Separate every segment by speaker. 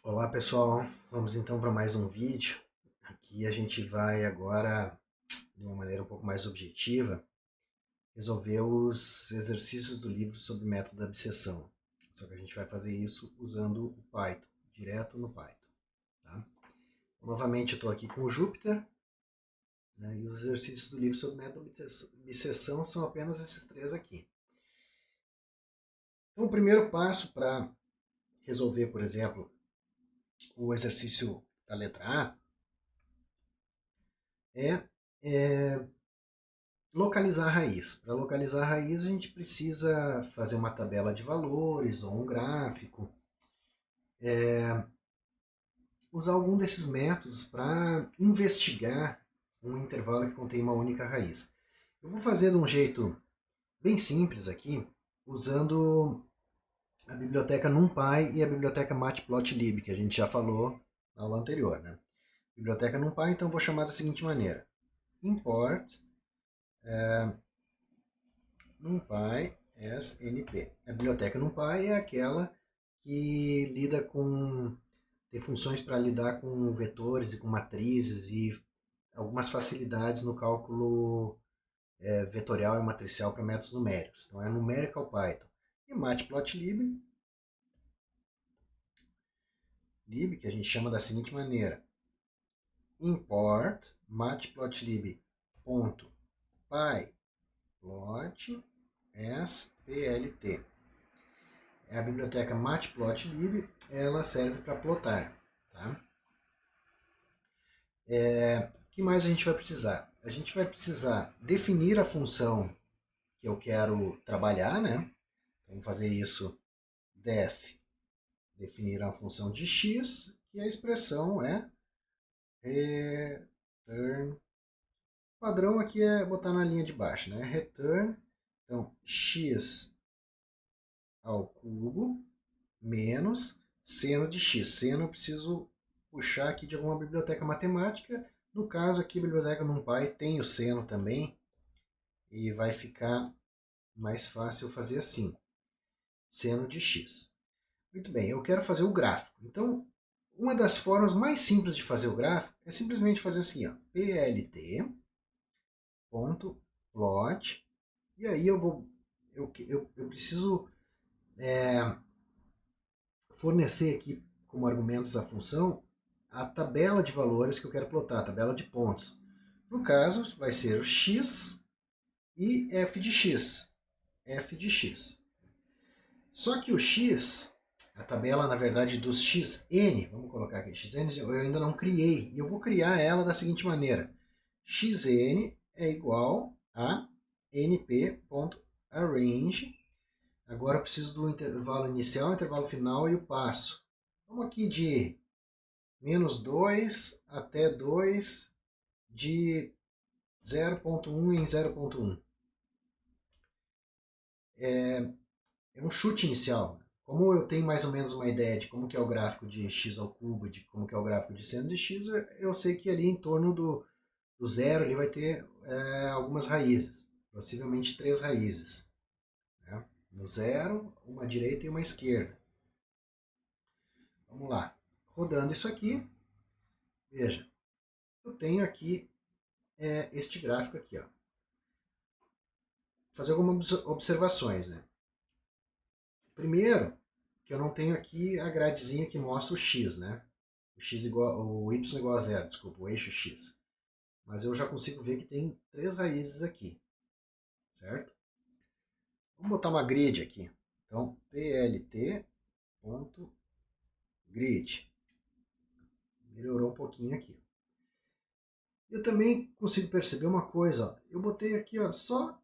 Speaker 1: Olá pessoal, vamos então para mais um vídeo. Aqui a gente vai agora, de uma maneira um pouco mais objetiva, resolver os exercícios do livro sobre método da abscissão. Só que a gente vai fazer isso usando o Python, direto no Python. Tá? Novamente eu estou aqui com o Jupyter, né, e os exercícios do livro sobre método da abscissão são apenas esses três aqui. Então o primeiro passo para resolver, por exemplo, o exercício da letra A é localizar a raiz. Para localizar a raiz, a gente precisa fazer uma tabela de valores ou um gráfico. Usar algum desses métodos para investigar um intervalo que contém uma única raiz. Eu vou fazer de um jeito bem simples aqui, usando a biblioteca NumPy e a biblioteca Matplotlib, que a gente já falou na aula anterior. Né? Biblioteca NumPy, então vou chamar da seguinte maneira. Import NumPy SNP. A biblioteca NumPy é aquela que lida com tem funções para lidar com vetores e com matrizes e algumas facilidades no cálculo vetorial e matricial para métodos numéricos. Então é Numerical Python. E Matplotlib, que a gente chama da seguinte maneira. Import matplotlib.pyplot splt. É a biblioteca Matplotlib, ela serve para plotar. Tá? O que mais a gente vai precisar? A gente vai precisar definir a função que eu quero trabalhar, né? Vamos fazer isso def, definir a função de x, e a expressão é return. O padrão aqui é botar na linha de baixo, né? Return, então, x ao cubo menos seno de x. Seno eu preciso puxar aqui de alguma biblioteca matemática. No caso aqui, a biblioteca NumPy tem o seno também. E vai ficar mais fácil fazer assim. Seno de x. Muito bem, eu quero fazer o gráfico. Então, uma das formas mais simples de fazer o gráfico é simplesmente fazer assim, ó, plt.plot, e aí eu preciso fornecer aqui como argumentos a função a tabela de valores que eu quero plotar, a tabela de pontos. No caso, vai ser o x e f de x. F de x. Só que o x, a tabela na verdade dos xn, vamos colocar aqui, xn eu ainda não criei, e eu vou criar ela da seguinte maneira. Xn é igual a np.arrange. Agora eu preciso do intervalo inicial, intervalo final e o passo. Vamos aqui de menos 2 até 2 de 0.1 em 0.1. É um chute inicial. Como eu tenho mais ou menos uma ideia de como que é o gráfico de x ao cubo, de como que é o gráfico de seno de x, eu sei que ali em torno do zero ele vai ter algumas raízes, possivelmente 3 raízes. Né? No zero, uma direita e uma esquerda. Vamos lá. Rodando isso aqui, veja, eu tenho aqui este gráfico aqui. Ó. Vou fazer algumas observações. Né? Primeiro, que eu não tenho aqui a gradezinha que mostra o x, né? O y igual a zero, desculpa, o eixo x. Mas eu já consigo ver que tem 3 raízes aqui, certo? Vamos botar uma grid aqui. Então, plt.grid. Melhorou um pouquinho aqui. Eu também consigo perceber uma coisa. Ó. Eu botei aqui ó, só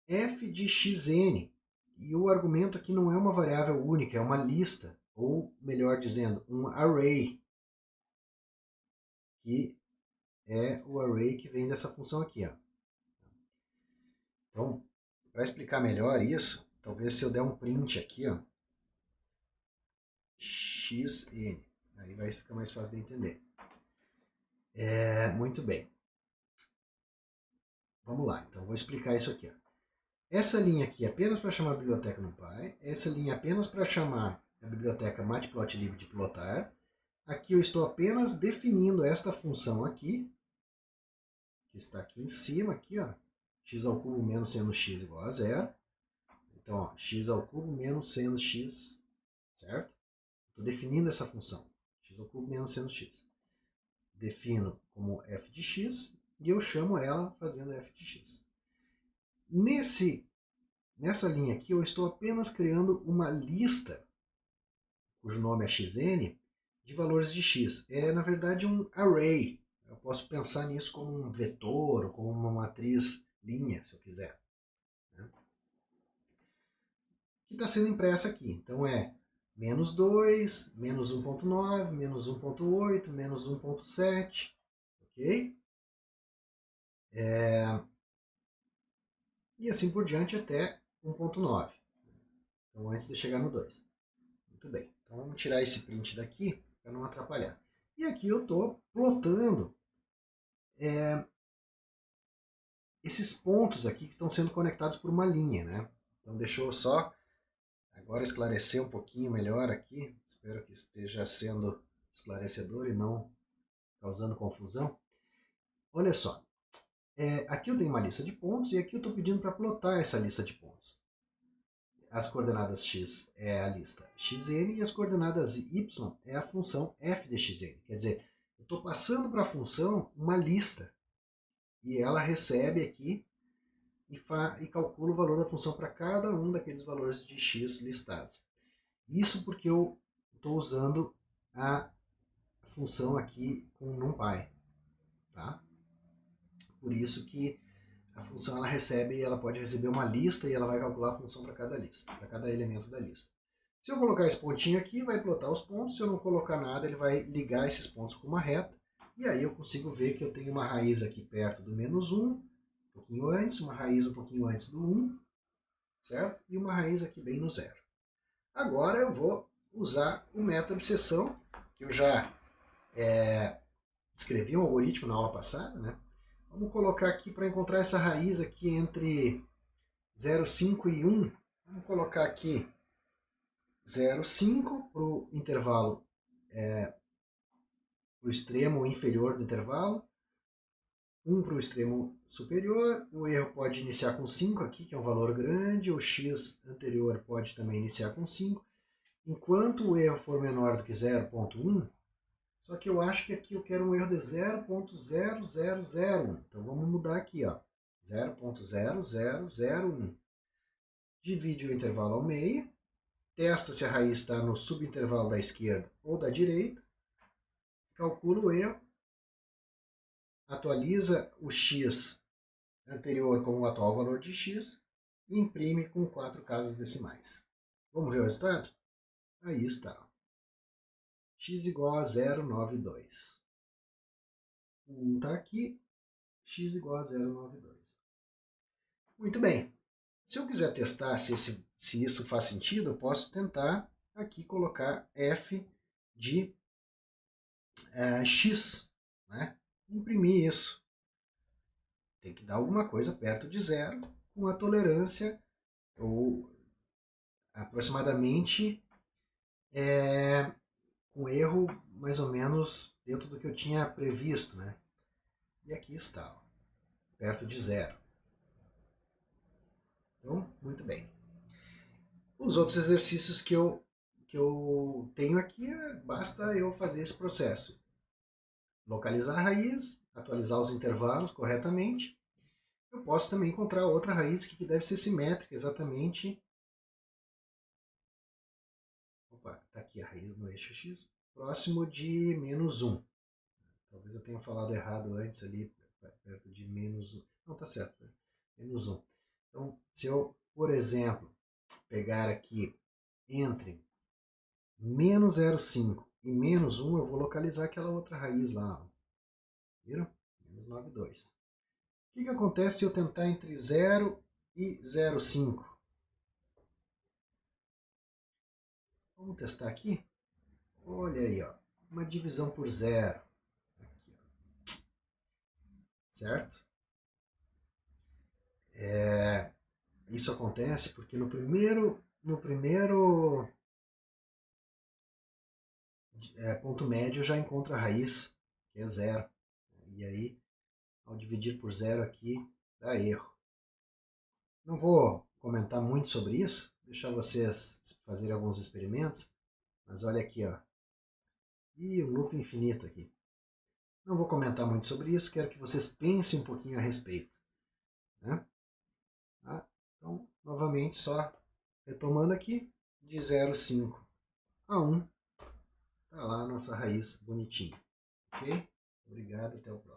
Speaker 1: f de xn. E o argumento aqui não é uma variável única, é uma lista. Ou, melhor dizendo, um array. Que é o array que vem dessa função aqui. Ó. Então, para explicar melhor isso, talvez se eu der um print aqui, ó, xn, aí vai ficar mais fácil de entender. Muito bem. Vamos lá, então vou explicar isso aqui. Ó. Essa linha aqui é apenas para chamar a biblioteca NumPy, essa linha é apenas para chamar a biblioteca Matplotlib de plotar, Aqui eu estou apenas definindo esta função aqui, que está aqui em cima, aqui, ó, x ao cubo menos seno x igual a zero. Então, ó, x ao cubo menos seno x, certo? Estou definindo essa função, x ao cubo menos seno x. Defino como f de x e eu chamo ela fazendo f de x. Nessa linha aqui eu estou apenas criando uma lista, cujo nome é xn, de valores de x. É, na verdade, um array. Eu posso pensar nisso como um vetor ou como uma matriz linha, se eu quiser, né? Que está sendo impressa aqui. Então é menos 2, menos 1.9, menos 1.8, menos 1.7, ok? E assim por diante até 1.9. Então antes de chegar no 2. Muito bem. Então vamos tirar esse print daqui para não atrapalhar. E aqui eu estou plotando esses pontos aqui que estão sendo conectados por uma linha, né? Então deixa eu só agora esclarecer um pouquinho melhor aqui. Espero que esteja sendo esclarecedor e não causando confusão. Olha só, aqui eu tenho uma lista de pontos e aqui eu estou pedindo para plotar essa lista de pontos. As coordenadas x é a lista xn e as coordenadas y é a função f de xn. Quer dizer, eu estou passando para a função uma lista e ela recebe aqui e calcula o valor da função para cada um daqueles valores de x listados. Isso porque eu estou usando a função aqui com NumPy, tá? Por isso que a função ela pode receber uma lista e ela vai calcular a função para cada lista, para cada elemento da lista. Se eu colocar esse pontinho aqui, vai plotar os pontos. Se eu não colocar nada, ele vai ligar esses pontos com uma reta. E aí eu consigo ver que eu tenho uma raiz aqui perto do menos 1, um pouquinho antes, uma raiz um pouquinho antes do 1, certo? E uma raiz aqui bem no zero. Agora eu vou usar o meta-obsessão, que eu já descrevi um algoritmo na aula passada, né? Vamos colocar aqui para encontrar essa raiz aqui entre 0,5 e 1. Vamos colocar aqui 0,5 para o intervalo, para o extremo inferior do intervalo, 1 para o extremo superior. O erro pode iniciar com 5 aqui, que é um valor grande. O x anterior pode também iniciar com 5. Enquanto o erro for menor do que 0,1, só que eu acho que aqui eu quero um erro de 0,0001. Então vamos mudar aqui, ó, 0,0001. Divide o intervalo ao meio, testa se a raiz está no subintervalo da esquerda ou da direita, calcula o erro, atualiza o x anterior com o atual valor de x e imprime com 4 casas decimais. Vamos ver o resultado? Aí está. X igual a 0,92. 1 está aqui, x igual a 0,92. Muito bem. Se eu quiser testar se isso faz sentido, eu posso tentar aqui colocar f de x, né? Imprimir isso. Tem que dar alguma coisa perto de zero, com a tolerância, ou aproximadamente com erro mais ou menos dentro do que eu tinha previsto, né? E aqui está, ó, perto de zero. Então, muito bem. Os outros exercícios que eu tenho aqui, basta eu fazer esse processo. Localizar a raiz, atualizar os intervalos corretamente. Eu posso também encontrar outra raiz que deve ser simétrica, exatamente. Opa, está aqui a raiz no eixo x, próximo de menos 1. Talvez eu tenha falado errado antes ali, perto de menos 1. Não, está certo, né? Menos 1. Então, se eu, por exemplo, pegar aqui entre menos 0,5 e menos 1, eu vou localizar aquela outra raiz lá. Ó. Viram? Menos 9,2. O que acontece se eu tentar entre 0 e 0,5? Vamos testar aqui? Olha aí, ó, uma divisão por zero. Aqui, ó. Certo? Isso acontece porque no primeiro ponto médio já encontra a raiz, que é zero. E aí, ao dividir por zero aqui, dá erro. Não vou comentar muito sobre isso, deixar vocês fazerem alguns experimentos, mas olha aqui, ó. E o loop infinito aqui. Não vou comentar muito sobre isso, quero que vocês pensem um pouquinho a respeito. Né? Tá? Então, novamente, só retomando aqui, de 0,5 a 1, está lá a nossa raiz bonitinha. Ok? Obrigado, até o próximo.